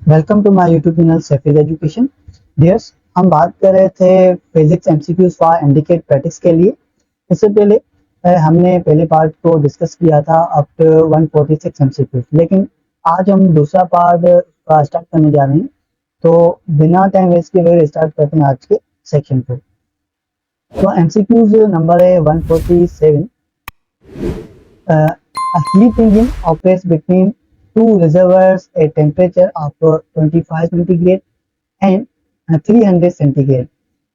Welcome to my YouTube channel Saifi's education. Dears, हम बात कर रहे थे physics MCQs for indicate practice के लिए। इससे पहले हमने पहले पार्ट को डिस्कस किया था अप टू 146 एमसीक्यूज, लेकिन आज हम दूसरा पार्ट स्टार्ट करने जा रहे हैं। तो बिना टाइम वेस्ट किए हुए स्टार्ट करते हैं आज के सेक्शन को। तो एमसीक्यूज नंबर है 147। A heat engine operates between two reservoirs at temperature of 25 centigrade and 300 centigrade.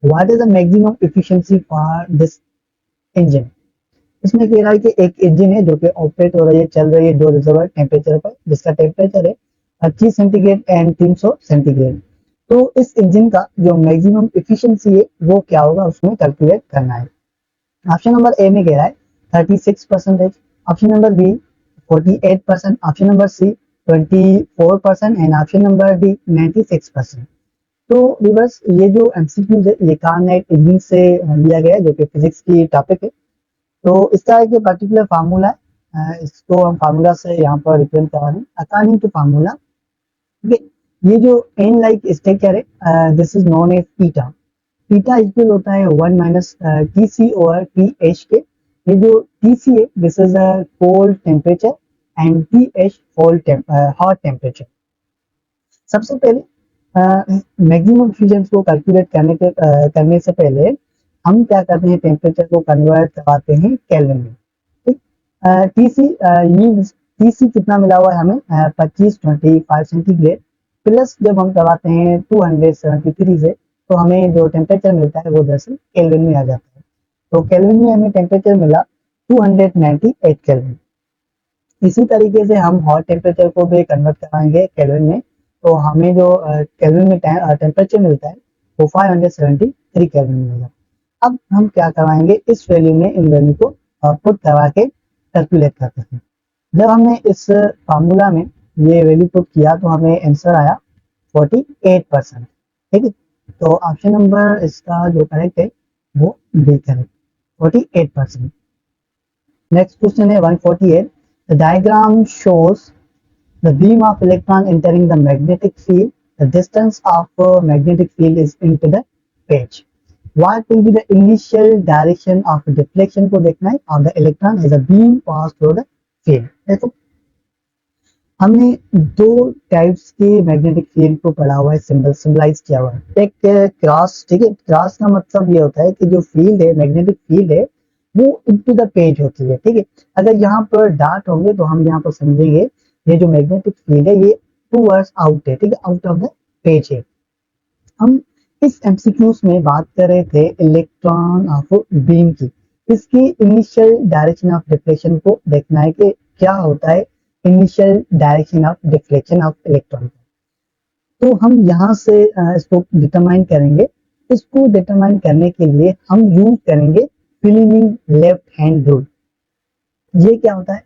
What is the maximum efficiency for this engine? इसमें कह रहा है कि एक इंजन है जो कि ऑपरेट हो रही है, चल रही है दो रिजर्वर टेम्परेचर पर, जिसका टेम्परेचर है 25 सेंटीग्रेड एंड 300 सेंटीग्रेड। तो इस इंजन का जो मैक्सिमम इफिशियंसी है वो क्या होगा, उसमें कैलकुलेट करना है। ऑप्शन नंबर ए में कह रहा है 36%, option number B 48%, option number C 24% and option number D 96%। तो रिवर्स ये जो एमसीक्यूज है ये कार्नेट इंजन से लिया गया है, जो कि फिजिक्स की टॉपिक है। तो इसका एक पर्टिकुलर फार्मूला है, इसको हम फार्मूला से यहाँ पर रिप्रेजेंट करा रहे हैं। अकॉर्डिंग टू फार्मूला ये जो एन लाइक स्ट्रक्चर है, this is known as eta. Theta equal होता है 1 minus T C over T H के। ये जो टी सी है this is a cold temperature and T H hot temperature. सबसे पहले मैक्सिमम एफिशिएंसी को कैलकुलेट करने से पहले हम क्या करते हैं, टेम्परेचर को कन्वर्ट करवाते हैं केल्विन में। ठीक, टीसी कितना मिला हुआ है हमें, 25 सेंटीग्रेड प्लस जब हम करवाते हैं 273 से, तो हमें जो टेम्परेचर मिलता है वो दरअसल केल्विन में आ जाता है। तो केल्विन में हमें टेम्परेचर मिला 298 केल्विन। इसी तरीके से हम हॉट टेम्परेचर को भी कन्वर्ट कराएंगे केल्विन में, तो हमें जो केल्विन में टेम्परेचर मिलता है वो 573 केल्विन मिलेगा। अब हम क्या करवाएंगे, इस वैल्यू में इन वैल्यू को पुट करवा के कैलकुलेट करते हैं। जब हमने इस फार्मूला में ये वैल्यू पुट किया तो हमें आंसर आया 48%। ठीक है, तो ऑप्शन नंबर इसका जो करेक्ट है वो बी करेक्ट, 48%। नेक्स्ट क्वेश्चन है 148। The diagram shows the beam of electron entering the magnetic field. The distance of magnetic field is into the page. What will be the initial direction of deflection को देखना है और the electron as a beam pass through the field। देखो हमने दो types के magnetic field को पढ़ा हुआ है, सिंबलाइज किया हुआ है। एक क्रॉस, ठीक है, क्रॉस का मतलब ये होता है कि जो फील्ड है, मैग्नेटिक फील्ड है, वो इनटू द पेज होती है। ठीक है, अगर यहाँ पर डार्ट होंगे तो हम यहाँ पर समझेंगे ये जो मैग्नेटिक फील्ड है ये टूवर्ड्स आउट है, ठीक है, आउट ऑफ द पेज है। हम इस एमसीक्यूज में बात कर रहे थे इलेक्ट्रॉन ऑफ बीम की। इसकी इनिशियल डायरेक्शन ऑफ डिफ्लेक्शन को देखना है कि क्या होता है initial direction of deflection of electron. तो हम यहाँ से इसको डिटरमाइन करेंगे। इसको डिटरमाइन करने के लिए हम यूज करेंगे फ्लेमिंग लेफ्ट हैंड रूल। ये क्या होता है,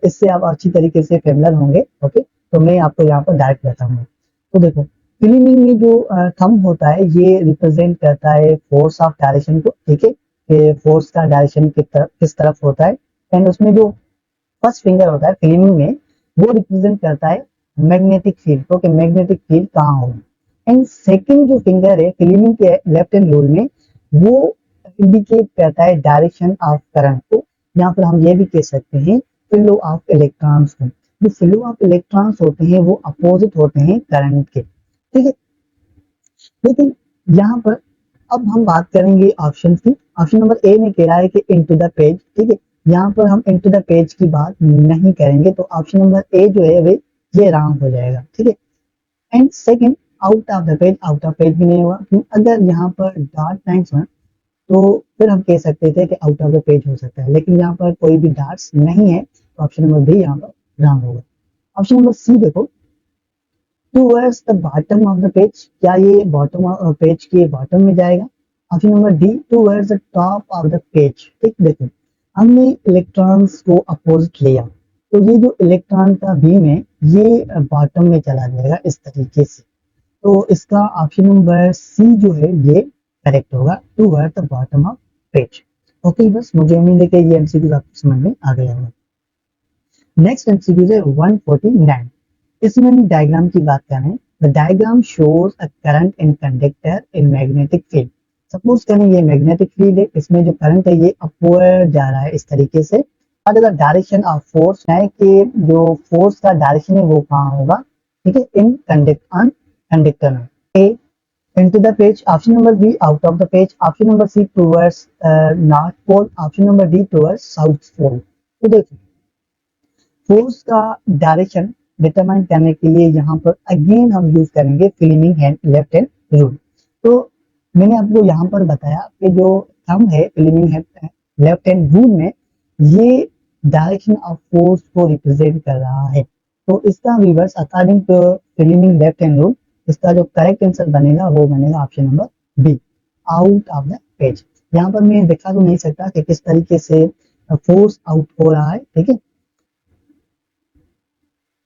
इससे आप अच्छी तरीके से फेमिलियर होंगे। ओके, तो मैं आपको यहाँ पर डायरेक्ट बताऊंगा। तो देखो फ्लेमिंग में जो थंब होता है ये रिप्रेजेंट करता है फोर्स ऑफ डायरेक्शन को। ठीक है, कि फोर्स का डायरेक्शन किस तरफ होता है। एंड उसमें जो फर्स्ट फिंगर होता है फ्लेमिंग में वो रिप्रेजेंट करता है मैग्नेटिक फील्ड को, कि मैग्नेटिक फील्ड कहाँ होगी। एंड सेकंड जो फिंगर है फ्लेमिंग के लेफ्ट हैंड रूल में वो इंडिकेट करता है डायरेक्शन ऑफ करंट को। यहाँ पर हम ये भी कह सकते हैं फ्लो ऑफ इलेक्ट्रॉन्स को। जो फ्लो ऑफ इलेक्ट्रॉन्स होते हैं वो अपोजिट होते हैं करंट के। ठीक है, लेकिन यहाँ पर अब हम बात करेंगे ऑप्शन की। ऑप्शन नंबर ए में कह रहा है कि इनटू द पेज। ठीक है, यहाँ पर हम इनटू द पेज की बात नहीं करेंगे, तो ऑप्शन नंबर ए जो है वे ये रॉन्ग हो जाएगा। ठीक है, and second out of the page, out of page भी नहीं होगा, क्योंकि अगर यहाँ पर डॉट लाइन्स हैं तो फिर हम कह सकते थे कि आउट ऑफ द पेज हो सकता है, लेकिन यहाँ पर कोई भी डॉट्स नहीं है, तो ऑप्शन नंबर बी यहाँ पर रॉन्ग होगा। ऑप्शन नंबर सी देखो, towards the bottom of the page, क्या ये बॉटम पेज के बॉटम में जाएगा। Option number D towards the top of the page. ठीक, देखो हमने इलेक्ट्रॉन्स को अपोजिट लिया, तो ये जो इलेक्ट्रॉन का बीम है ये बॉटम में चला जाएगा इस तरीके से। तो इसका ऑप्शन नंबर सी जो है ये करेक्ट होगा, toward the bottom of page. Okay, बस मुझे उम्मीद है कि ये एमसीक्यू आपको समझ में आ गया होगा। नेक्स्ट एमसीक्यू है 149। इसमें हम डायग्राम की बात कर रहे हैं। The diagram shows a current in conductor in magnetic field. Suppose करें ये मैग्नेटिक फील्ड है, इसमें जो करंट है ये अपवर्ड जा रहा है इस तरीके से। और द डायरेक्शन ऑफ फोर्स है कि जो फोर्स का डायरेक्शन है वो कहाँ होगा, ठीक है, इन कंडक्टर में। ए into the page, option number B out of the page, option number C towards north pole, option number D towards south pole। तो देखिए फोर्स का डायरेक्शन डिटरमाइन करने के लिए यहाँ पर अगेन हम यूज करेंगे Fleming hand left hand rule. तो मैंने आपको यहाँ पर बताया कि जो थंब है Fleming hand left hand rule में ये डायरेक्शन ऑफ फोर्स को रिप्रेजेंट कर रहा है। तो इसका reverse according to Fleming left hand rule इसका जो करेक्ट आंसर बनेगा वो बनेगा option number B, out of the page. यहाँ पर मैं दिखा तो नहीं सकता कि किस तरीके से फोर्स आउट हो रहा है, ठीक है।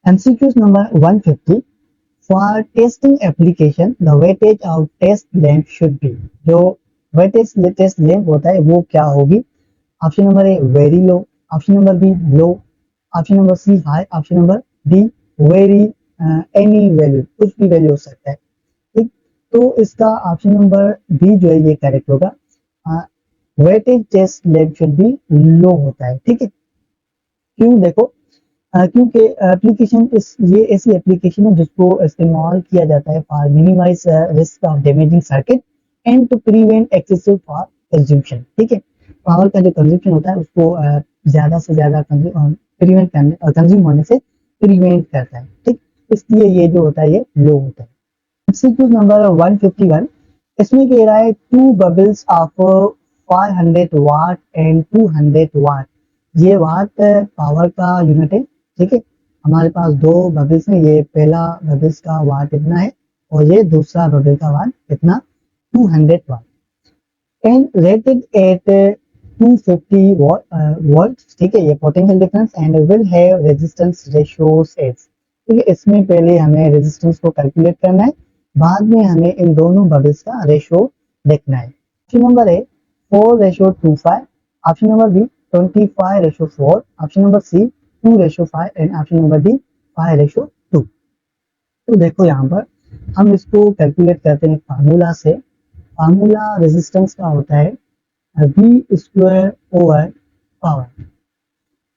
MCQ number 150 for testing application the weightage of test length should be। जो weightage टेस्ट लेंथ होता है वो क्या होगी। Option number A very low, option number B low, option number C high, option number D very any value, कुछ भी value हो सकता है, ठीक। तो इसका ऑप्शन नंबर बी जो है ये करेक्ट होगा। Weightage test length should be low होता है, ठीक है। क्यों, देखो क्योंकि एप्लीकेशन ये ऐसी एप्लीकेशन है जिसको इस्तेमाल किया जाता है for minimise risk of damaging circuit and to prevent excessive power consumption, ठीक है। पावर का जो कंज्यूमशन होता है उसको ज्यादा से ज्यादा प्रिवेंट करने कंज्यूम होने से प्रिवेंट करता है, ठीक। इसलिए ये जो होता है ये लो होता है। MCQ नंबर 151 इसमें कह रहा है two bubbles of 500 watt and 200 watt. ये वाट पावर का यूनिट है, ठीक है। हमारे पास दो बबल्स हैं, ये पहला बबल्स का वाट इतना है और ये दूसरा बबल का वाट इतना 200 watt and rated at 250 volt, ठीक है। ये potential difference and will have resistance ratios as, ठीक है। इसमें पहले हमें रेजिस्टेंस को कैलकुलेट करना है, बाद में हमें इन दोनों बबल्स का रेशियो देखना है। Option number A 4:25, option number B 25:4, option number C 2:5 and option number D 5:2। तो देखो यहाँ पर हम इसको कैलकुलेट करते हैं फार्मूला से। फार्मूला रेजिस्टेंस का होता है V स्क्वायर ओवर पावर।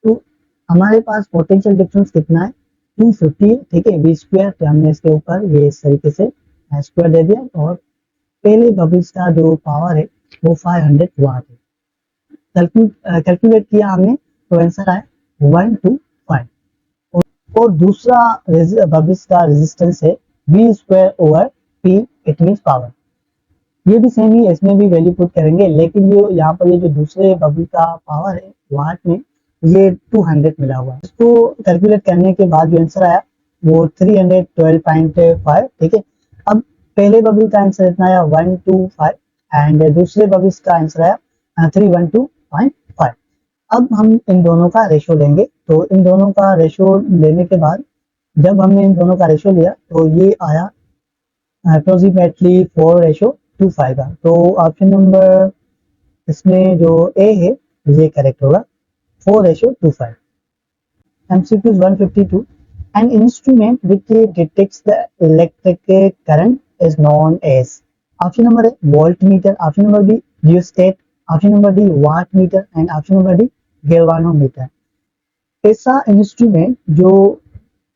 तो हमारे पास पोटेंशियल डिफरेंस कितना है 250, ठीक है। V स्क्वायर तो हमने इसके ऊपर ये इस तरीके से स्क्वायर दे दिया और पहले बबल्स का जो पावर है वो 500 वाट है। कैलकुलेट किया हमने तो आंसर आया 125 और दूसरा बबल्स का रेजिस्टेंस है V square over P, it means power. ये भी सेम ही, इसमें भी वैल्यू पुट करेंगे, लेकिन ये यहाँ पर ये जो दूसरे बबल का पावर है वाट में ये 200 मिला हुआ है। इसको कैलकुलेट करने के बाद जो आंसर आया वो 312.5, ठीक है। अब पहले बबल का आंसर इतना आया 125 एंड दूसरे बबल्स का आंसर आया 312.5। अब हम इन दोनों का रेशियो लेंगे, तो इन दोनों का रेशियो लेने के बाद जब हमने इन दोनों का रेशियो लिया तो ये आया अप्रोक्सीमेटली 4:25 का। तो ऑप्शन नंबर इसमें जो ए है ये करेक्ट होगा 4:25। MCQ 152 an instrument which detects the electric current is known as। Option number A voltmeter, option number B rheostat, option number D watt meter and option number D galvanometer. ऐसा instrument जो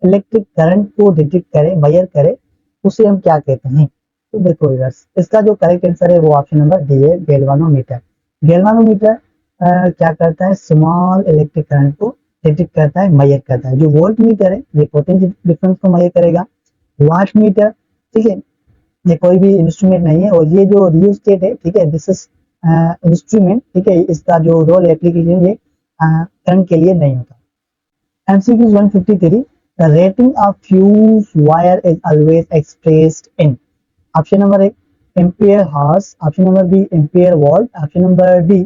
electric current को detect करे, measure करे, उसे हम क्या कहते हैं। तो देखो इसका जो करेक्ट आंसर है वो ऑप्शन नंबर डी है गैल्वानोमीटर। गैल्वानोमीटर क्या करता है, स्मॉल इलेक्ट्रिक करंट को डिटेक्ट करता है, मेजर करता है। जो वोल्ट मीटर है ये पोटेंशियल डिफरेंस को मेजर करेगा। वाट मीटर, ठीक है, ये कोई भी इंस्ट्रूमेंट नहीं है। और ये जो रियोस्टेट है, ठीक है, दिस इज इंस्ट्रूमेंट, ठीक है, इसका जो रोल एप्लीकेशन ये करंट के लिए नहीं होता। MCQ 153 the rating of fuse wire is always expressed in। Option number A ampere hours, option number B ampere volt, option number D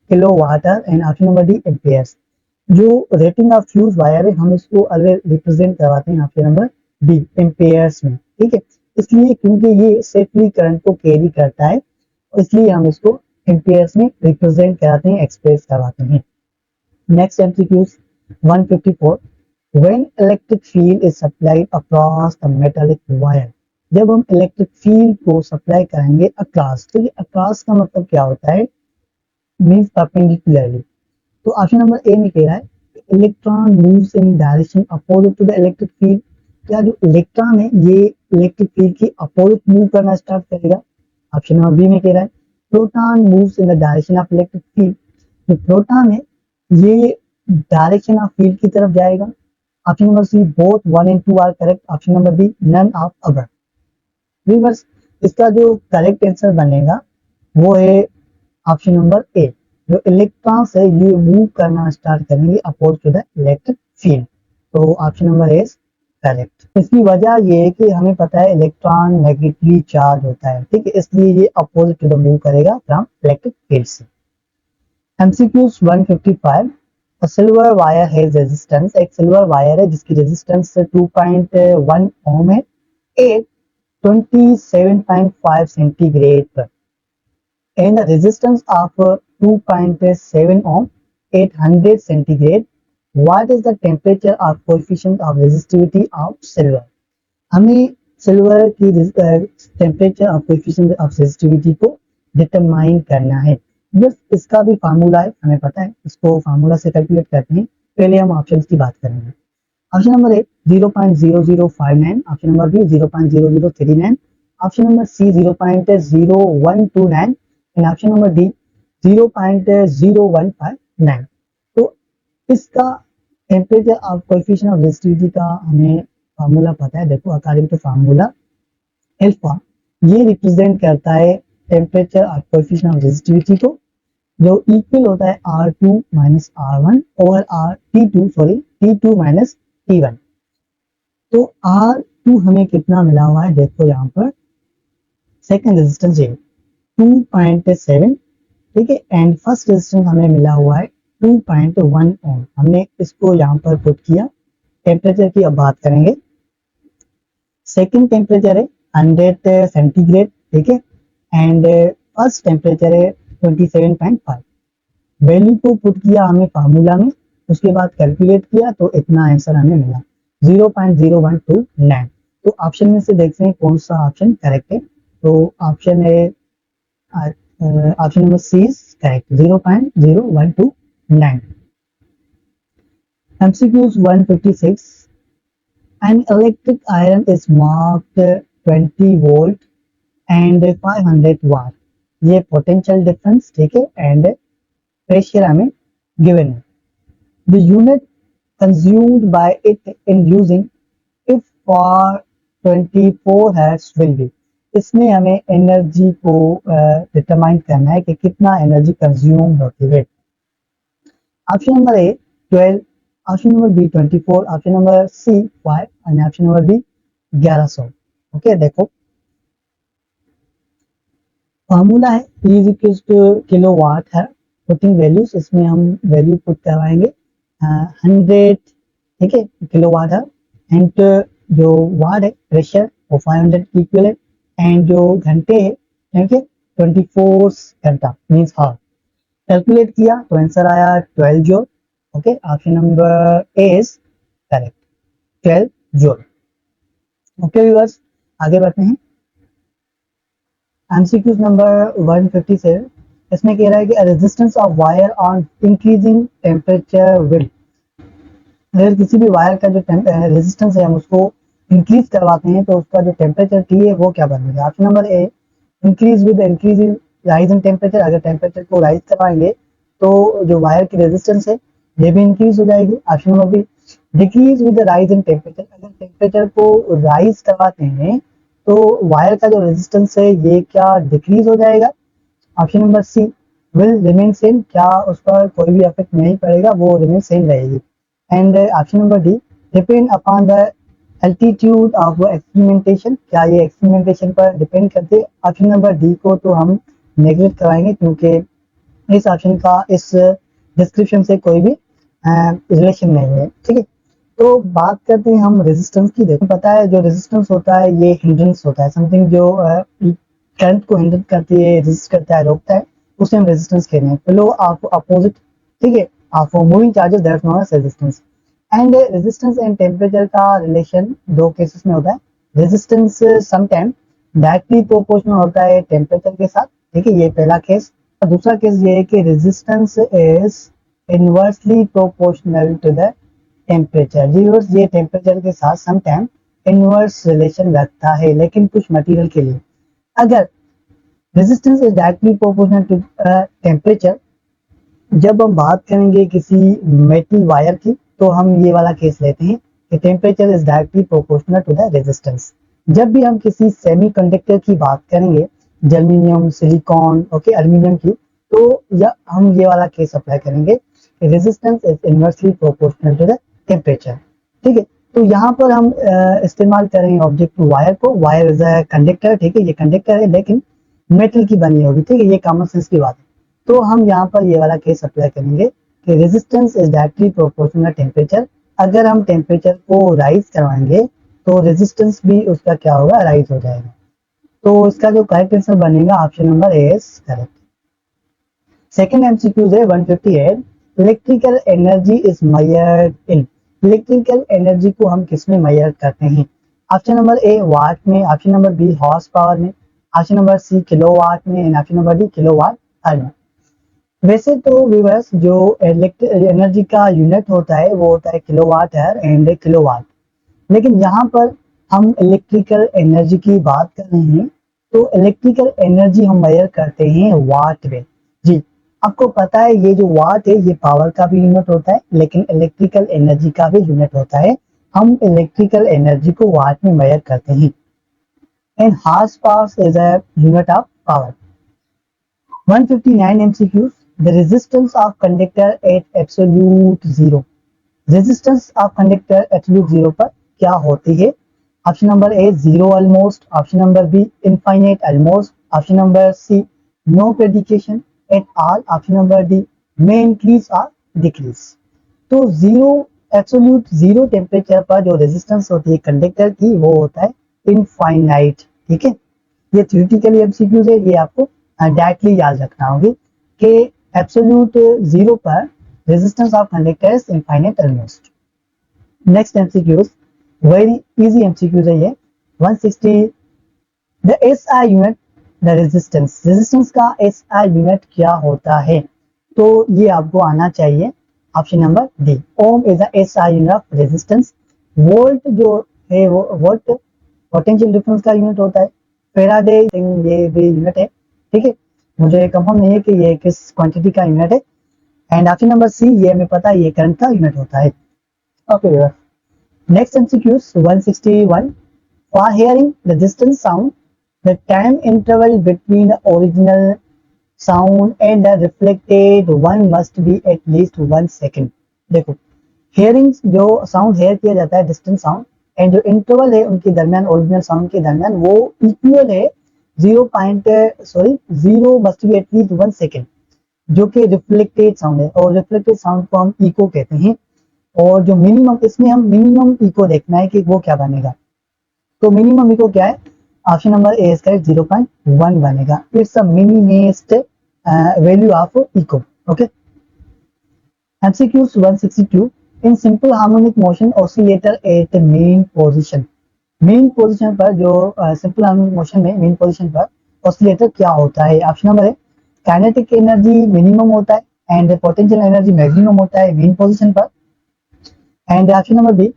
kilo water and option number D amperes. जो rating of fuse wire है हम इसको always represent करवाते हैं option number D amperes में, ठीक है। इसलिए क्योंकि ये सेफली करंट को कैरी करता है, इसलिए हम इसको एम्पियर्स में रिप्रेजेंट कराते हैं, एक्सप्रेस करवाते हैं। Next MCQ 154 When electric field is supplied across the metallic wire, जब हम इलेक्ट्रिक फील्ड को सप्लाई करेंगे अक्रॉस, तो ये अक्रॉस का मतलब क्या होता है, मीन्स परपेंडिकुलरली। तो ऑप्शन नंबर ए में कह रहा है electron moves in direction opposite to the electric field. क्या जो इलेक्ट्रॉन है ये इलेक्ट्रिक फील्ड की अपोजिट मूव करना स्टार्ट करेगा। ऑप्शन नंबर बी में कह रहा है proton moves in the direction of electric field. जो प्रोटॉन है ये डायरेक्शन ऑफ फील्ड की तरफ जाएगा। Option number C both 1 and 2 are correct. Option number B none of other. Viewers, इसका जो करेक्ट आंसर बनेगा वो है ऑप्शन नंबर ए। जो इलेक्ट्रॉन्स है ये मूव करना स्टार्ट करेंगे oppose to the electric field. तो option number A is correct. इसकी वजह ये है कि हमें पता है इलेक्ट्रॉन नेगेटिवली चार्ज होता है, ठीक है, इसलिए ये अपोजिट टू द मूव करेगा फ्रॉम इलेक्ट्रिक फील्ड से। MCQs 155, silver wire has resistance. एक सिल्वर वायर है जिसकी रेजिस्टेंस 2.1 ओम है, 27.5 सेंटीग्रेड पर, and the resistance of 2.7 ohm 800 centigrade. What is the temperature or coefficient of resistivity of silver? हमें silver की temperature और कोएफिशिएंट ऑफ रेजिस्टिविटी को डिटरमाइन करना है। बस इसका भी फार्मूला है, हमें पता है, इसको फार्मूला से कैलकुलेट करते हैं। पहले हम ऑप्शंस की बात करेंगे। Option number A 0.0059, option number B 0.0039, option number C 0.0129 and option number D 0.0159। तो इसका temperature of coefficient of resistivity का हमें फार्मूला पता है। देखो अकॉर्डिंग टू फार्मूला अल्फा ये रिप्रेजेंट करता है temperature of coefficient of resistivity को, जो इक्वल होता है R2 minus R1 over T2 minus T1। तो R2 हमें कितना मिला हुआ है, देखो यहाँ पर सेकेंड रेजिस्टेंस है 2.7, ठीक है, एंड फर्स्ट रेजिस्टेंस हमें मिला हुआ है 2.1 ओम। हमने इसको यहाँ पर पुट किया। टेम्परेचर की अब बात करेंगे। सेकेंड टेम्परेचर है 100 सेंटीग्रेड, ठीक है, एंड फर्स्ट टेम्परेचर है 27.5। वैल्यू को पुट किया हमें फार्मूला में, उसके बाद कैलकुलेट किया तो इतना आंसर हमें मिला 0.0129। तो ऑप्शन में से देखते हैं कौन सा ऑप्शन करेक्ट है। तो ऑप्शन है option number C is correct, 0.0129। MCQs 156, an electric iron is marked 20 volt and 500 watt। ये पोटेंशियल डिफरेंस, ठीक है, एंड प्रेशर हमें गिवन है। The unit consumed by it in using if for 24 hertz will be. इसमें हमें energy को determine करना है कि कितना एनर्जी कंज्यूम होती है। Option number A 12, option number B 24, option number C 5 and option number D 1100। Okay, देखो फॉर्मूला है E is equal to kilowatt है, पुटिंग वैल्यूज, इसमें हम वैल्यू पुट करवाएंगे 100, ठीक है, किलोवाट है, एंड जो वाट है प्रेशर वो 500 की इक्वल है, एंड जो घंटे है, ठीक है, 24 घंटा मीन्स हाफ। कैलकुलेट किया तो आंसर आया 12 joule. Okay, option number A is correct, 12 joule. Okay viewers, आगे बढ़ते हैं। एमसीक्यू नंबर 157, इसमें कह रहा है कि resistance of wire on increasing temperature will. अगर किसी भी वायर का जो रेजिस्टेंस है हम उसको इंक्रीज करवाते हैं तो उसका जो टेम्परेचर T है वो क्या बनेगा। Option number A increase with increasing rise in temperature. अगर टेम्परेचर को राइज करवाएंगे तो जो वायर की रेजिस्टेंस है ये भी इंक्रीज हो जाएगी। Option number be decrease with rise in temperature. अगर टेम्परेचर को राइज करवाते हैं तो वायर का जो रेजिस्टेंस है ये क्या डिक्रीज हो जाएगा। Option number C will remain same, क्या उस पर कोई भी इफेक्ट नहीं पड़ेगा, वो रिमेन सेम रहेगी। And option number D depend upon the altitude of experimentation. क्या ये एक्सपेरिमेंटेशन पर डिपेंड करते हैं। ऑप्शन नंबर डी को तो हम नेगलेक्ट कराएंगे क्योंकि इस ऑप्शन का इस डिस्क्रिप्शन से कोई भी रिलेशन नहीं है, ठीक है। तो बात करते हैं हम रेजिस्टेंस की। देखो पता है जो रेजिस्टेंस होता है ये हिंड्रेंस होता है, समथिंग जो करंट को हिंडर करती है, रेजिस्ट करता है, रोकता है, उसे हम रेजिस्टेंस कह रहे हैं। फ्लो ऑफ अपोजिट, ठीक है, of moving charges that's known as resistance. And resistance and temperature का रिलेशन दो केसेस में होता है। रेजिस्टेंस समटाइम डायरेक्टली प्रोपोर्शनल होता है टेम्परेचर के साथ, ठीक है, ये पहला केस। दूसरा केस ये है कि resistance is inversely proportional to the temperature. ये टेम्परेचर के साथ समटाइम इनवर्स रिलेशन रखता है, लेकिन कुछ मटेरियल के लिए। अगर resistance is directly proportional to temperature, जब हम बात करेंगे किसी मेटल वायर की, तो हम ये वाला केस लेते हैं कि temperature is directly proportional to the resistance. जब भी हम किसी सेमीकंडक्टर की बात करेंगे, जर्मेनियम, सिलिकॉन, ओके, एल्यूमिनियम की, तो या हम ये वाला केस अप्लाई करेंगे, resistance is inversely proportional to the temperature, ठीक है। तो यहाँ पर हम इस्तेमाल करेंगे ऑब्जेक्ट वायर को। वायर इज अ कंडक्टर, ठीक है, ये कंडक्टर है लेकिन मेटल की बनी होगी, ठीक है, ये कॉमन सेंस की बात है। तो हम यहाँ पर ये वाला केस अप्लाई करेंगे कि resistance is directly proportional temperature. अगर हम टेम्परेचर को राइज करवाएंगे तो रेजिस्टेंस भी उसका क्या होगा, राइज हो जाएगा। तो इसका जो करेक्ट आंसर बनेगा option number A is correct. Second MCQs है 158, electrical energy is measured in. Electrical energy को हम किस में मेजर करते हैं? ऑप्शन नंबर ए वाट में, option number B horse power में, ऑप्शन नंबर सी किलोवाट में, and option number D kilowatt hour में। वैसे तो व्यूअर्स जो एनर्जी का यूनिट होता है वो होता है किलोवाट आवर एंड किलोवाट, लेकिन यहाँ पर हम इलेक्ट्रिकल एनर्जी की बात कर रहे हैं, तो इलेक्ट्रिकल एनर्जी हम मेजर करते हैं वाट में। जी, आपको पता है ये जो वाट है ये पावर का भी यूनिट होता है, लेकिन इलेक्ट्रिकल एनर्जी का भी यूनिट होता है। हम इलेक्ट्रिकल एनर्जी को वाट में मेजर करते हैं। And horse power is a unit of power. 159 MCQs. The resistance of conductor at absolute zero. Resistance of conductor absolute zero पर क्या होती है? Option number A zero almost, option number B infinite almost, option number C no prediction at all, option number D may increase और decrease. तो zero absolute zero temperature पर जो resistance होती है कंडक्टर की वो होता है इनफाइनाइट, ठीक है। ये थ्योरेटिकली एमसीक्यूज है, ये आपको डायरेक्टली याद रखना होगी कि एब्सोल्यूट जीरो पर resistance of conductor is infinite almost. Next MCQs very easy MCQs है ये 160। The SI unit the resistance, resistance का एसआई यूनिट क्या होता है? तो ये आपको आना चाहिए option number D, ohm is the SI unit of resistance. Volt जो है वो वोल्ट पोटेंशियल डिफरेंस का यूनिट होता है। फेराडे ये भी यूनिट है, ठीक है, मुझे कंफर्म नहीं है कि ये किस क्वांटिटी का यूनिट है। एंड ऑप्शन नंबर सी ये हमें पता है ये करंट का यूनिट होता है। Okay, next MCQs 161। For hearing the distant sound the time interval between the original sound and the reflected one must be at least 1 second. देखो, हियरिंग जो साउंड हेयर किया जाता है डिस्टेंट साउंड, एंड जो interval है उनके दरमियान original sound के दरमियान वो इक्वल है 0 मस्ट बी एटलीस्ट 1 सेकेंड, जो कि रिफ्लेक्टेड साउंड है। और रिफ्लेक्टेड साउंड को हम इको कहते हैं। और जो मिनिमम, इसमें हम मिनिमम इको देखना है कि वो क्या बनेगा। तो मिनिमम इको क्या है? Option number A is correct, 0.1 बनेगा। It's a minimest value of echo. Okay, MCQs 162। In simple harmonic motion oscillator at mean position, mean position पर जो सिंपल हार्मोनिक मोशन में मेन पोजीशन पर ऑसिलेटर क्या होता है? Option number A kinetic energy minimum होता है एंड पोटेंशियल एनर्जी मैक्सिमम होता है मेन पोजीशन पर। And option number B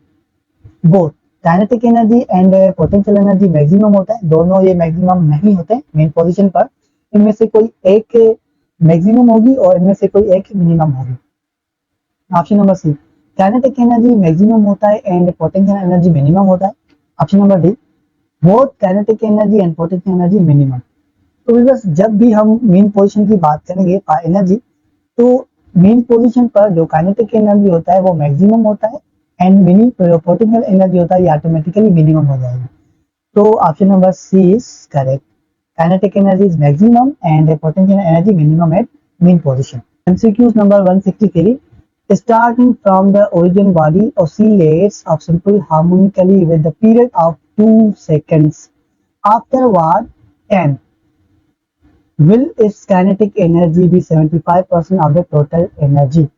both kinetic energy and potential energy maximum होता है, दोनों ये मैक्सिमम नहीं होते मेन पोजीशन पर। इनमें से कोई एक मैक्सिमम होगी और इनमें से कोई एक मिनिमम होगी। Option number C kinetic energy maximum होता है एंड पोटेंशियल एनर्जी मिनिमम होता है। Option number D both kinetic energy and potential energy minimum. तो बस जब भी हम मेन पोजीशन की बात करेंगे एनर्जी, तो मेन पोजीशन पर जो काइनेटिक एनर्जी होता है वो मैक्सिमम होता है एंड पोटेंशियल एनर्जी होता है ये ऑटोमेटिकली मिनिमम हो जाएगा। तो option number C is correct, kinetic energy is maximum and potential energy minimum at mean position. MCQs number 163। Starting from the origin, body oscillates of simple harmonically with the period of 2 seconds. Afterward, 10. Will its kinetic energy be 75% of the total energy?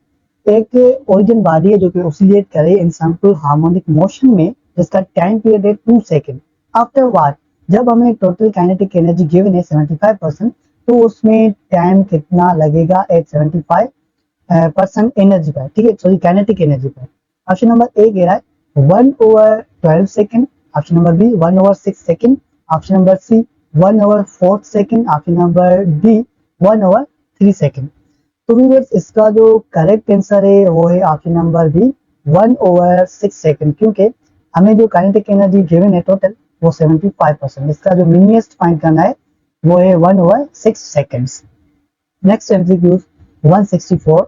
एक origin body है जो कि oscillate करे इन simple harmonic motion में, जिसका time period है 2 second. After what, जब हमें टोटल काइनेटिक एनर्जी गिवन है 75%, तो उसमें टाइम कितना लगेगा एट 75% एनर्जी पर, ठीक है, सॉरी काइनेटिक एनर्जी पर। ऑप्शन नंबर ए कह रहा है 1/12 second, option number B 1/6 second, option number C 1/4 second, option number D 1/3 second. तो व्यूअर्स इसका जो करेक्ट आंसर है वो है ऑप्शन नंबर बी 1/6 सेकंड, क्योंकि हमें जो काइनेटिक एनर्जी गिवन है टोटल वो 75%, इसका जो मिनिएस्ट फाइंड करना है वो है 1/6 seconds. Next MCQ 164,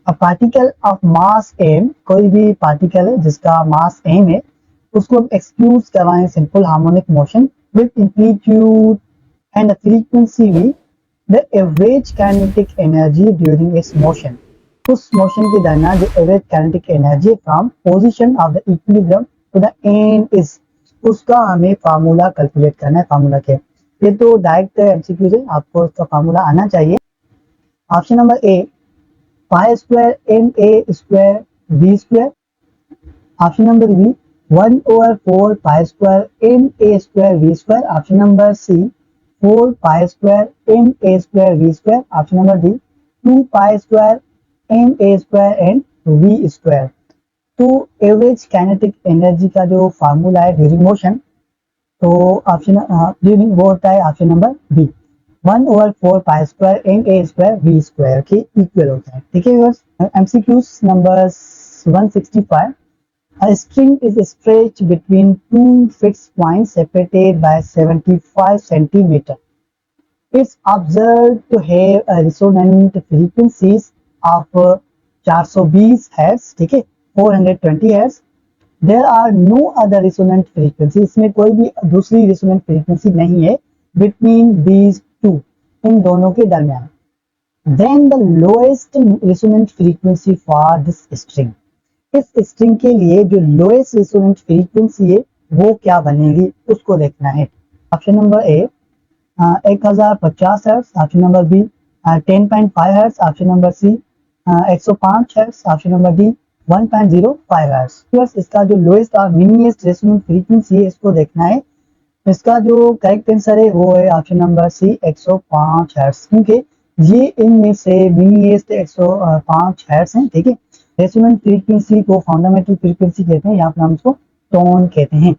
a particle of mass m, कोई भी पार्टिकल है जिसका मास m है, उसको हम एक्सक्यूज करवाएं simple harmonic motion with amplitude and frequency v, the average kinetic energy during its motion, उस मोशन के दरमियान जो average kinetic energy from position of the equilibrium to the end is, उसका हमें फार्मूला कैलकुलेट करना है। Formula क्या है? ये तो डायरेक्ट एमसीक्यू है, आपको इसका फार्मूला आना चाहिए। Option number A pi square M A square B square, option number B 1/4 pi square M A square V square, option number C 4 pi square M A square V square, option number D 2 pi square M A square and V square. तो average kinetic energy का जो formula है during motion, तो option during वो होता है option number B 1/4 pi square M A square V square के equal होता है। ठीक है, MCQs number 165, a string is stretched between two fixed points separated by 75 centimeter. It's observed to have a resonant frequencies of 420 Hz, ठीक है, 420 Hz. There are no other resonant frequencies, इसमें कोई भी दूसरी resonant frequency नहीं है between these two, इन दोनों के दरमियान। Then the lowest resonant frequency for this string, इस स्ट्रिंग के लिए जो लोएस्ट रेजोनेंट फ्रीक्वेंसी है वो क्या बनेगी उसको देखना है। Option number A 1050 hertz, option number B 10.5 hertz, option number C 105 hertz, option number D 1.05 hertz. इसका जो लोएस्ट और मिनिएस्ट रेजोनेंट फ्रीक्वेंसी है इसको देखना है। इसका जो करेक्ट आंसर है वो है ऑप्शन नंबर सी 105 हर्ट्ज, क्योंकि ये इनमें से मिनिएस्ट 105 हर्ट्ज हैं। ठीक है, रेजोनेंट फ्रीक्वेंसी को फंडामेंटल फ्रीक्वेंसी कहते हैं, यहाँ पर हम इसको टोन कहते हैं।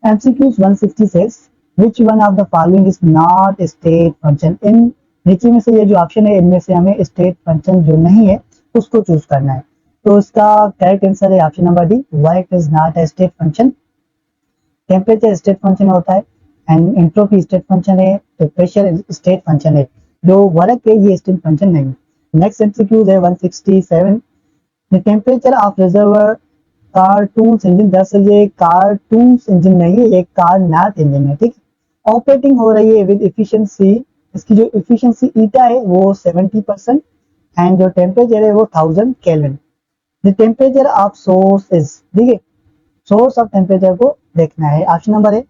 MCQs 166, which one of the following is not state function, इन नीचे में से ये जो ऑप्शन है इनमें से हमें स्टेट फंक्शन जो नहीं है उसको चूज करना है। तो इसका करेक्ट आंसर है option number D, what is not a state function. Temperature state function होता है, एंड एंट्रोपी स्टेट फंक्शन है, तो प्रेशर स्टेट फंक्शन है। जो वर्क है ये स्टेट फंक्शन नहीं। नेक्स्ट एमसीक्यूज है 167, The temperature of reservoir cartoons engine, दरअसल ये कार्टून्स इंजन नहीं है, ये कार नैट इंजन है। ठीक, ऑपरेटिंग हो रही है विद एफिशिएंसी, इसकी जो एफिशिएंसी ईटा है वो 70% एंड जो टेम्परेचर है वो 1000 kelvin. The temperature of source is, ठीक है, सोर्स ऑफ टेम्परेचर को देखना है। Option number A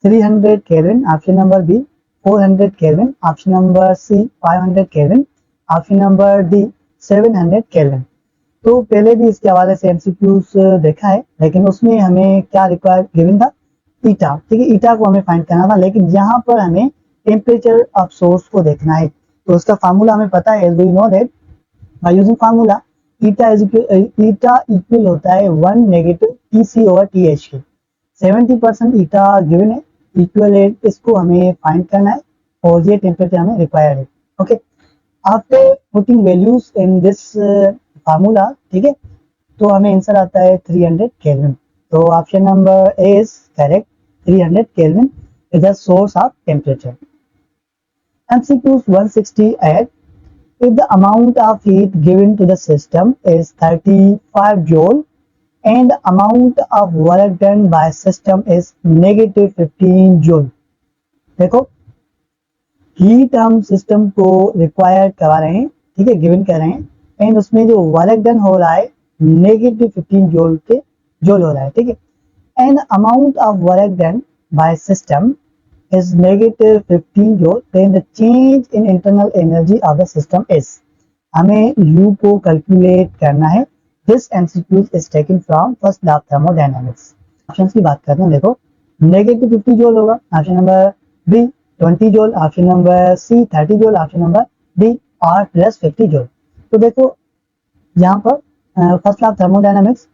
300 kelvin, option number B 400 kelvin, option number C 500 kelvin, option number D 700 kelvin. तो पहले भी इसके हवाले से एमसीक्यूज देखा है, लेकिन उसमें हमें क्या रिक्वायर गिवन था, ईटा। ठीक है, ईटा को हमें फाइंड करना था, लेकिन यहाँ पर हमें टेम्परेचर ऑफ सोर्स को देखना है। तो उसका फार्मूला हमें पता है, we know that by using formula eta equal होता है 1 नेगेटिव TC/TH के। 70% ईटा गिवन है, इक्वल है, इसको हमें फाइंड करना है और ये टेम्परेचर हमें रिक्वायर्ड है। Okay, after putting values in this formula, ठीक है, तो हमें आंसर आता है 300 केल्विन। तो option number A is correct, 300 kelvin is the source of temperature. MCQs 168, if the amount of heat given to the system is 35 joule and the amount of work done by system is negative 15 joule, देखो heat हम system को require करा रहे हैं, ठीक है, given कर रहे हैं, एंड उसमें जो वर्क डन हो रहा है नेगेटिव 15 जूल हो रहा है। ठीक है, and amount of work done by system is negative 15 joule, then the change in internal energy of the system is, हमें U को कैलकुलेट करना है। This MCQ is taken from first law of thermodynamics. Options की बात करते हैं, देखो negative 50 joule होगा option number B, 20 joule option number C, 30 joule option number D, और प्लस 50 जूल। तो देखो यहाँ पर first law of thermodynamics,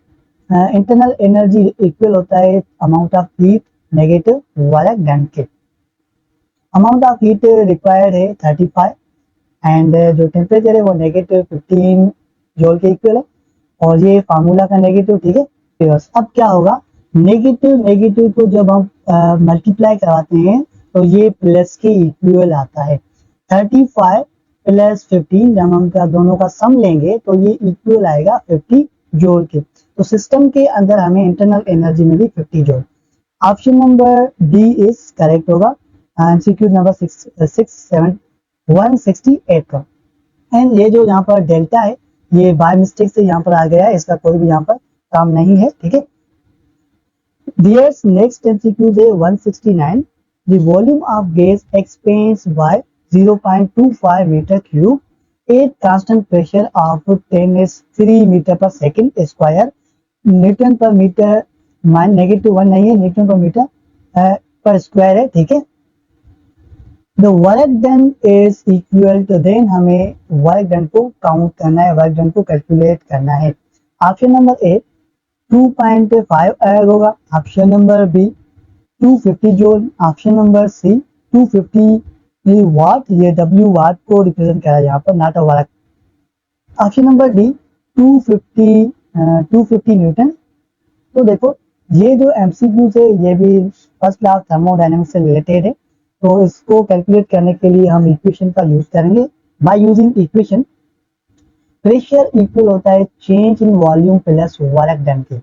internal energy equal होता है amount of heat negative work done के। अमाउंट ऑफ हीट रिक्वायर्ड है 35 एंड जो टेम्परेचर है वो नेगेटिव 15 जूल के इक्वल है, और ये फार्मूला का नेगेटिव, ठीक है। अब क्या होगा, नेगेटिव नेगेटिव को जब हम मल्टीप्लाई कराते हैं तो ये प्लस के इक्वल आता है। 35 प्लस 15 जब हम दोनों का सम लेंगे तो ये इक्वल आएगा 50 जूल के। तो सिस्टम के अंदर हमें इंटरनल एनर्जी मिली 50 joule. Option number D is correct होगा। एमसीक्यू नंबर 168 का। एंड ये जो यहाँ पर डेल्टा है ये बाय मिस्टेक से यहाँ पर आ गया है, इसका कोई भी यहाँ पर काम नहीं है, ठीक है। नेक्स्ट एमसीक्यू है 169। The volume of gas expands by 0.25 meter cube at constant pressure of 10 is 3 meter per second square, Newton पर मीटर, मान -1 नहीं है, न्यूटन पर मीटर पर स्क्वायर है, ठीक है। The work done is equal to, then हमें वर्क डन को काउंट करना है, वर्क डन को कैलकुलेट करना है। ऑप्शन नंबर ए 2.5 होगा, option number B 250 joule, option number C 250 watt, ये डब्ल्यू वाट को रिप्रेजेंट करा यहाँ पर, not a work. Option number D 250 newton. तो देखो ये जो एमसीक्यू है ये भी फर्स्ट लॉ ऑफ थर्मोडायनामिक्स से रिलेटेड है, तो इसको कैलकुलेट करने के लिए हम इक्वेशन का यूज करेंगे। By using equation, pressure equal होता है change in volume plus work done के।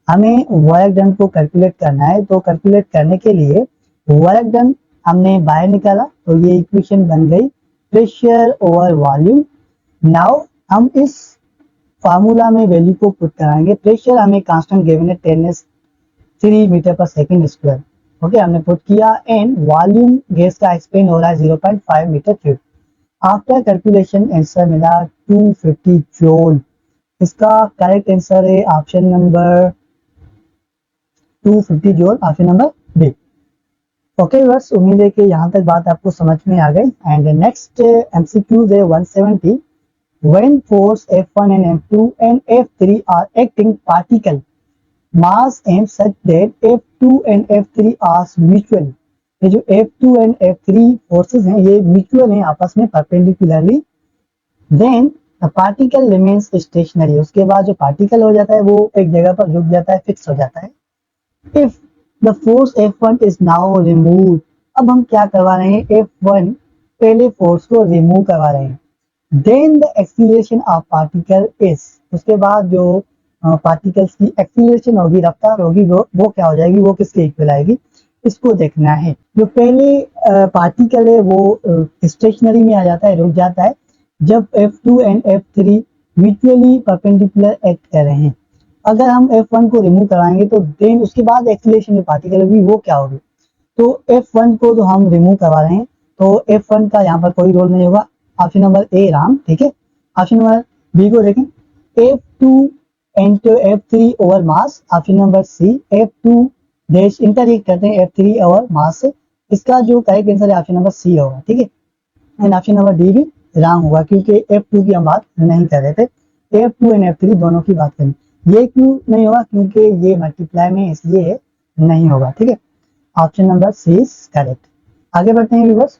हमें वर्क डन को कैलकुलेट करना है, तो कैलकुलेट करने के लिए वर्क डन हमने बाहर निकाला तो ये इक्वेशन बन गई प्रेशर ओवर वॉल्यूम। नाउ हम इस फार्मूला में वैल्यू को पुट कराएंगे। प्रेशर हमें कांस्टेंट गिवन है 10 मीटर पर सेकेंड स्क्वायर, ओके, हमने पुट किया। एंड वॉल्यूम गैस का एक्सपेंड हो रहा है 0.5 meter cube. After calculation answer मिला 250 जूल। इसका करेक्ट आंसर है option number 250 joule, option number B. Okay बस, उम्मीद है कि यहाँ तक बात आपको समझ में आ गई। एंड नेक्स्ट एमसीक्यू है 170। When force F1 and F2 and F3 are acting particle mass m such that F2 and F3 are mutual, ये जो F2 and F3 फोर्सेस हैं ये म्यूचुअल हैं आपस में perpendicularly, then the particle remains stationary. उसके बाद जो पार्टिकल हो जाता है वो एक जगह पर रुक जाता है, फिक्स हो जाता है। If the force F1 is now remove, अब हम क्या करवा रहे हैं, F1 पहले फोर्स को रिमूव करवा रहे हैं। Then the acceleration of particle is, उसके बाद जो पार्टिकल्स की एक्सीलरेशन होगी, रफ्तार होगी, वो क्या हो जाएगी, वो किसके इक्वल आएगी, इसको देखना है। जो पहले पार्टिकल है वो स्टेशनरी में आ जाता है, रुक जाता है, जब F2 and F3 mutually perpendicular act कर रहे हैं। अगर हम F1 को रिमूव कराएंगे तो देन उसके बाद एक्सीलरेशन जो पार्टिकल होगी वो क्या होगी। तो F1 को जो हम रिमूव करवा रहे हैं तो F1 का यहाँ पर कोई रोल नहीं होगा। ऑप्शन नंबर ए राम, ठीक है। ऑप्शन नंबर बी को देखें, F2 into F3 over mass, option number C F2 dash interact करते हैं F3 ओवर मास से, इसका जो करेक्ट आंसर है ऑप्शन नंबर सी होगा, ठीक है। एंड ऑप्शन नंबर डी भी रॉन्ग होगा क्योंकि F2 की हम बात नहीं कर रहे थे, F2 एंड F3 दोनों की बात करें। ये क्यों नहीं होगा, क्योंकि ये मल्टीप्लाई में इसलिए नहीं होगा, ठीक है। Option number C is correct. आगे बढ़ते हैं व्यूअर्स।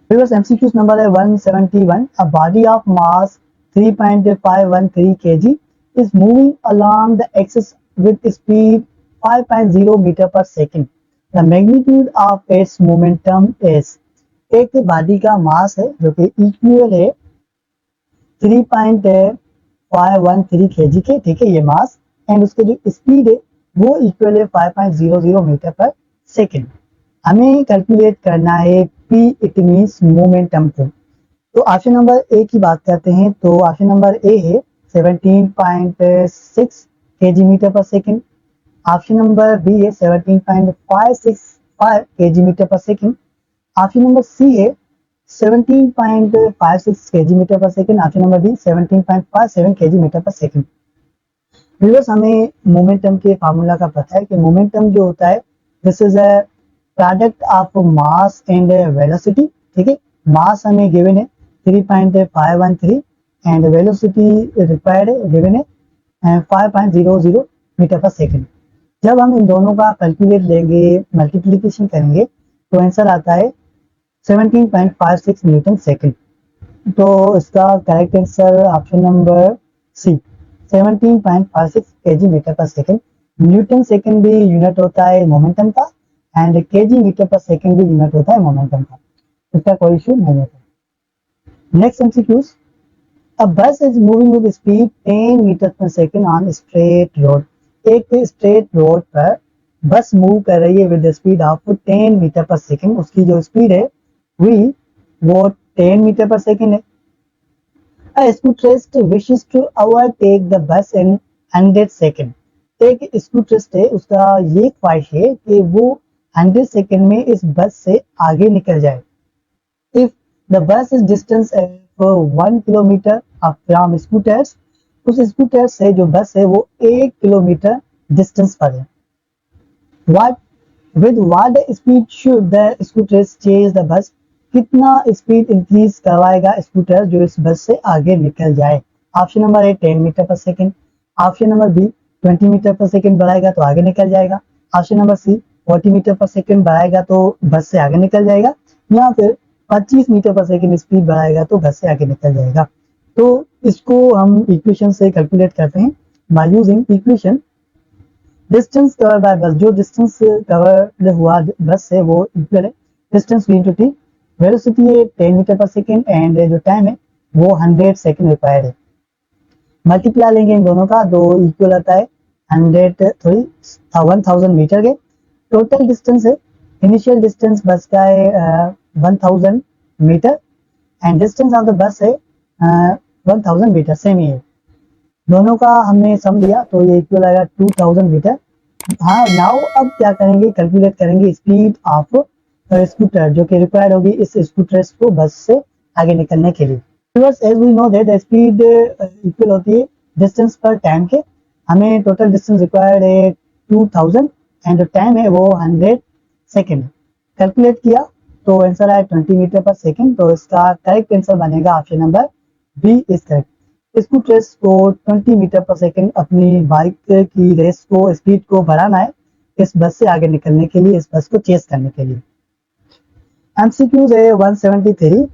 Previous MCQs number है 171. A body of mass 3.513 kg is moving along the axis with speed 5.0 meter per second. The magnitude of its momentum is, एक बॉडी का मास है जो कि equal है 3.513 kg के, ठीक है, ये मास, एंड उसके जो स्पीड है वो इक्वल है 5.00 मीटर पर सेकेंड। हमें कैलकुलेट करना है पी, इट मीन्स मोमेंटम को। तो ऑप्शन नंबर ए की बात करते हैं, तो ऑप्शन नंबर ए है 17.6 kg मीटर पर सेकेंड। ऑप्शन नंबर बी है 17.565 kg मीटर पर सेकेंड। ऑप्शन नंबर सी है 17.56 kg मीटर पर second, option number B 17.57 kg metre पर सेकेंड। व्यूअर्स, हमें मोमेंटम के फार्मूला का पता है कि मोमेंटम जो होता है this is a product of mass and velocity. ठीक है, मास हमें गिवन है 3.513 एंड वेलोसिटी रिक्वायर्ड गिवन है 5.00 मीटर पर सेकेंड। जब हम इन दोनों का कैलकुलेट लेंगे, मल्टीप्लीकेशन करेंगे, तो आंसर आता है 17.56 न्यूटन सेकेंड। तो इसका correct answer option number C 17.56 kg metre पर सेकेंड। न्यूटन सेकेंड भी यूनिट होता है मोमेंटम का एंड kg मीटर पर सेकेंड भी यूनिट होता है मोमेंटम का। इसका कोई इशू नहीं होता। Next MCQs, a bus is moving with speed 10 meter पर सेकेंड ऑन स्ट्रेट रोड। एक स्ट्रेट रोड पर बस मूव कर रही है विद स्पीड ऑफ 10 मीटर पर सेकेंड। उसकी जो स्पीड है वो 10 मीटर पर सेकेंड है। A scooterist wishes to overtake the bus in 100 second. एक स्कूटरिस्ट है, उसका ये ख्वाहिश है कि वो 100 सेकेंड में इस बस से आगे निकल जाए। If the bus is distance for 1 kilometre from scooters, उस स्कूटर से जो बस है वो 1 किलोमीटर डिस्टेंस पर है। With what speed should the scooterist chase the bus? कितना स्पीड इंक्रीज करवाएगा स्कूटर जो इस बस से आगे निकल जाए? ऑप्शन नंबर ए 10 मीटर पर second, option number B 20 meter पर सेकेंड बढ़ाएगा तो आगे निकल जाएगा, ऑप्शन नंबर सी 40 मीटर पर सेकेंड बढ़ाएगा तो बस से आगे निकल जाएगा, या फिर 25 मीटर पर सेकेंड स्पीड बढ़ाएगा तो बस से आगे निकल जाएगा। तो इसको हम इक्वेशन से कैलकुलेट करते हैं by using equation. Distance cover by बस, जो डिस्टेंस कवर हुआ बस से वो इक्वल है डिस्टेंस इंटू टी। वेलोसिटी है 10 मीटर पर सेकेंड एंड जो टाइम है वो 100 सेकेंड रिक्वायर्ड है। मल्टीप्लाई लेंगे इन दोनों का, दो इक्वल आता है 1000 मीटर के। टोटल डिस्टेंस है, इनिशियल डिस्टेंस बस का है 1000 meter and distance of the bus है 1000 मीटर, सेम ही है। दोनों का हमने सम लिया तो ये इक्वल आएगा 2000 मीटर। हाँ, नाउ अब क्या करेंगे, कैलकुलेट करेंगे स्पीड ऑफ स्कूटर जो कि रिक्वायर्ड होगी इस स्कूटर को बस से आगे निकलने के लिए। As we know that speed equal होती है डिस्टेंस पर टाइम के। हमें टोटल डिस्टेंस रिक्वायर्ड है 2000 एंड टाइम है वो 100 सेकेंड। कैलकुलेट किया तो आंसर आया 20 मीटर पर सेकेंड। तो इसका करेक्ट आंसर बनेगा option number B is correct. Scooter को 20 मीटर पर सेकेंड अपनी बाइक की रेस को स्पीड को बढ़ाना है इस बस से आगे निकलने के लिए, इस बस को चेस करने के लिए। MCQs है 173,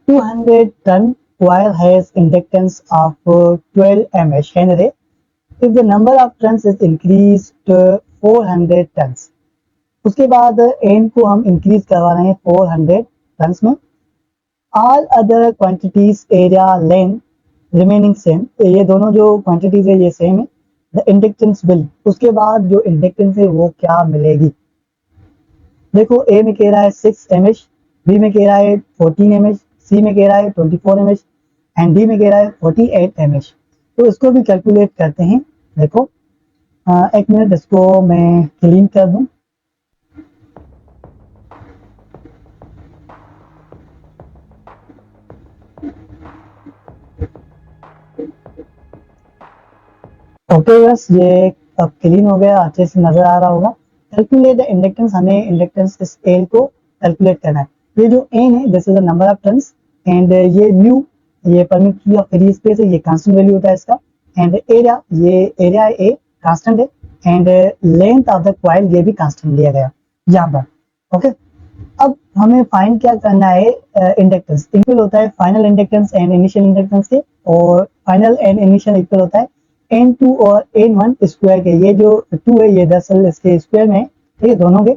200 ton coil has inductance of 12 mH Henry if the number of tons is increased to 400 tons। उसके बाद n को हम इंक्रीज करवा रहे हैं 400 टन्स में। All other quantities area length remaining same, ये दोनों जो क्वांटिटीज है ये सेम है। द इंडक्टेंस बिल, उसके बाद जो इंडक्टेंस है वो क्या मिलेगी। देखो ए में कह रहा है 6 mH, बी में कह रहा है 14 mH, सी में कह रहा है 24 mH एंड डी में कह रहा है 48 mH। तो इसको भी कैलकुलेट करते हैं। देखो एक मिनट, इसको मैं क्लीन कर दूं। ओके बस ये अब क्लीन हो गया, अच्छे से नजर आ रहा होगा। कैलकुलेट द इंडक्टेंस, हमें इंडक्टेंस इस एल को कैलकुलेट करना है। ये जो एन है this is the number of turns and ये म्यू ये परमिटिविटी ऑफ फ्री स्पेस है, ये कांस्टेंट वैल्यू होता है इसका। एंड एरिया, ये एरिया ए कांस्टेंट है and length of the coil ये भी कांस्टेंट लिया गया यहाँ पर। ओके, अब हमें फाइंड क्या करना है, इंडक्टेंस इक्वल होता है final inductance and initial inductance के, और फाइनल एंड इनिशियल इक्वल होता है N2 और N1 स्क्वायर के। ये जो 2 है ये दरअसल इसके स्क्वायर में है, ठीक है, दोनों के।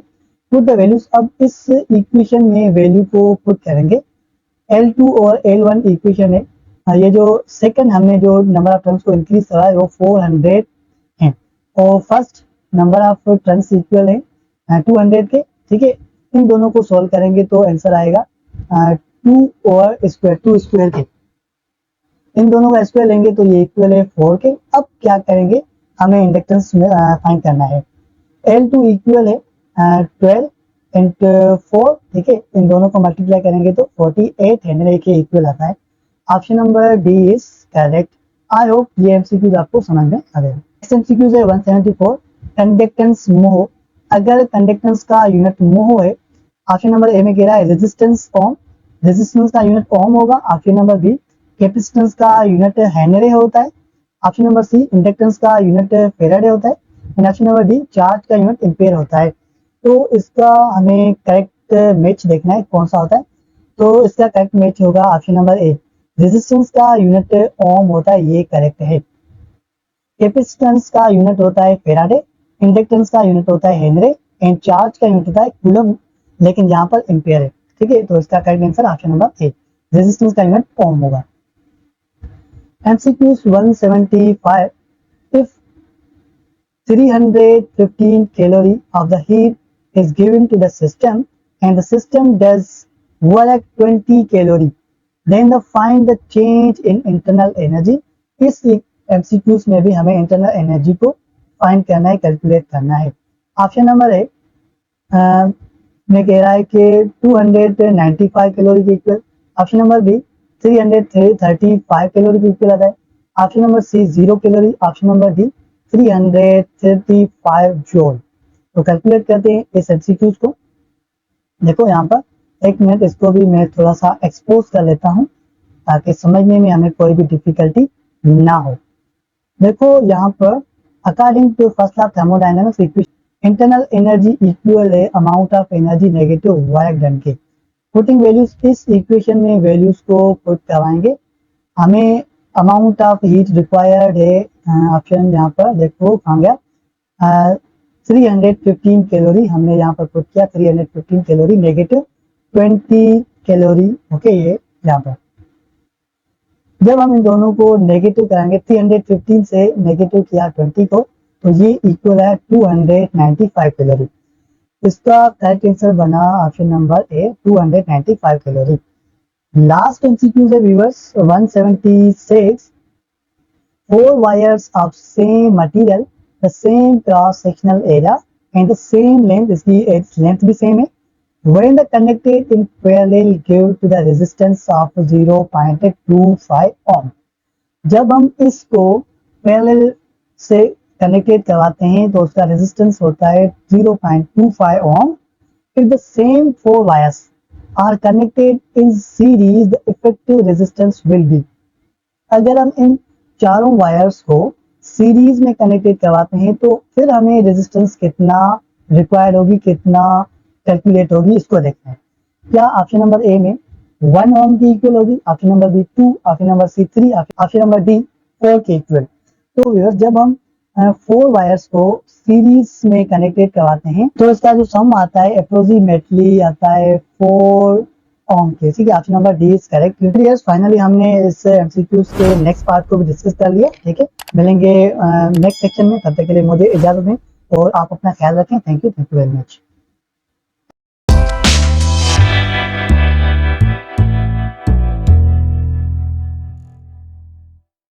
पुट द वैल्यूज, अब इस इक्वेशन में वैल्यू को पुट करेंगे। L2 और L1 इक्वेशन है, ये जो सेकंड हमने जो नंबर ऑफ टर्न्स को इंक्रीज करा है वो 400 है और first number of turns equal है 200 के, ठीक है। इन दोनों को सॉल्व करेंगे तो आंसर आएगा 2 और स्क्वायर 2 स्क्वायर के। इन दोनों का स्क्वायर लेंगे तो ये इक्वल है 4 के। अब क्या करेंगे, हमें इंडक्टेंस में फाइंड करना है। L2 इक्वल है 12 एंड 4, ठीक है, इन दोनों को मल्टीप्लाई करेंगे तो 48 हेनरी के इक्वल आता है। Option number D is correct. I hope ये एमसीक्यूज आपको समझ में आ गया। नेक्स्ट एमसीक्यूज है 174, कंडक्टेंस मोह। अगर कंडक्टेंस का यूनिट मोह है, ऑप्शन नंबर ए में कह रहा है रेजिस्टेंस ओम, रेजिस्टेंस का यूनिट ओम होगा। ऑप्शन नंबर बी कैपेसिटेंस का यूनिट हेनरी होता है। ऑप्शन नंबर सी इंडक्टेंस का यूनिट फेराडे होता है। And option number D charge का यूनिट एम्पेयर होता है। तो इसका हमें करेक्ट मैच देखना है कौन सा होता है। तो इसका करेक्ट मैच होगा ऑप्शन नंबर ए, रेजिस्टेंस का यूनिट ओम होता है, ये करेक्ट है। कैपेसिटेंस का यूनिट होता है फेराडे, इंडक्टेंस का यूनिट होता है हेनरी एंड चार्ज का यूनिट होता है कूलम, लेकिन यहाँ पर एम्पेयर है, ठीक है। तो इसका करेक्ट आंसर ऑप्शन नंबर ए, रेजिस्टेंस का यूनिट ओम होगा। MCQ 175, if 315 calorie of the heat is given to the system and the system does work 20 calorie, then find the change in internal energy। इस MCQs में भी हमें internal energy को find करना है, calculate करना है। ऑप्शन नंबर ए में कह रहा है कि 295 कैलोरी के equal. Option number B 335 calorie के इक्वल आता है। Option number C 0 calorie. Option number D 335 joule. तो कैलकुलेट करते हैं इस एमसीक्यूज को। देखो यहाँ पर, एक मिनट, इसको भी मैं थोड़ा सा एक्सपोज कर लेता हूँ ताकि समझने में हमें कोई भी डिफिकल्टी ना हो। देखो यहाँ पर, according to first law thermodynamics equation, internal energy equal है amount of energy negative work done के। पुटिंग वैल्यूज, इस इक्वेशन में वैल्यूज को पुट करवाएंगे। हमें अमाउंट ऑफ हीट रिक्वायर्ड है, ऑप्शन यहाँ पर देखो आ गया 315 कैलोरी, हमने यहाँ पर पुट किया 315 कैलोरी नेगेटिव 20 कैलोरी, ओके। ये यहाँ पर जब हम इन दोनों को नेगेटिव कराएंगे, 315 से नेगेटिव किया 20 को, तो ये इक्वल है 295 कैलोरी। इसका करेक्ट आंसर बना ऑप्शन नंबर ए, 295 कैलोरी। लास्ट एमसीक्यू है viewers 176, 4 wires of same material, the same cross sectional area and the same length, इसकी लेंथ भी सेम है, when the connected in parallel give to the resistance of 0.25 ohm। जब हम इसको parallel से connected करवाते हैं तो उसका रेजिस्टेंस होता है 0.25 ohm। if the same 4 wires are connected in series, the effective resistance will be। अगर हम इन चारों वायर्स को सीरीज में कनेक्टेड करवाते हैं तो फिर हमें रेजिस्टेंस कितना रिक्वायर्ड होगी, कितना कैलकुलेट होगी, इसको देखना है। क्या ऑप्शन नंबर ए में 1 ओम की इक्वल होगी, option number B 2, option number C 3, option number D 4 के इक्वल। तो जब हम 4 वायर्स को सीरीज में कनेक्टेड करवाते हैं तो इसका जो सम आता है अप्रोक्सीमेटली आता है 4 ओम के, ठीक है। Option number D is correct. Finally हमने इस एमसीक्यूज के नेक्स्ट पार्ट को भी डिस्कस कर लिया, ठीक है। मिलेंगे नेक्स्ट सेक्शन में, तब तक के लिए मुझे इजाजत दें और आप अपना ख्याल रखें। Thank you very much.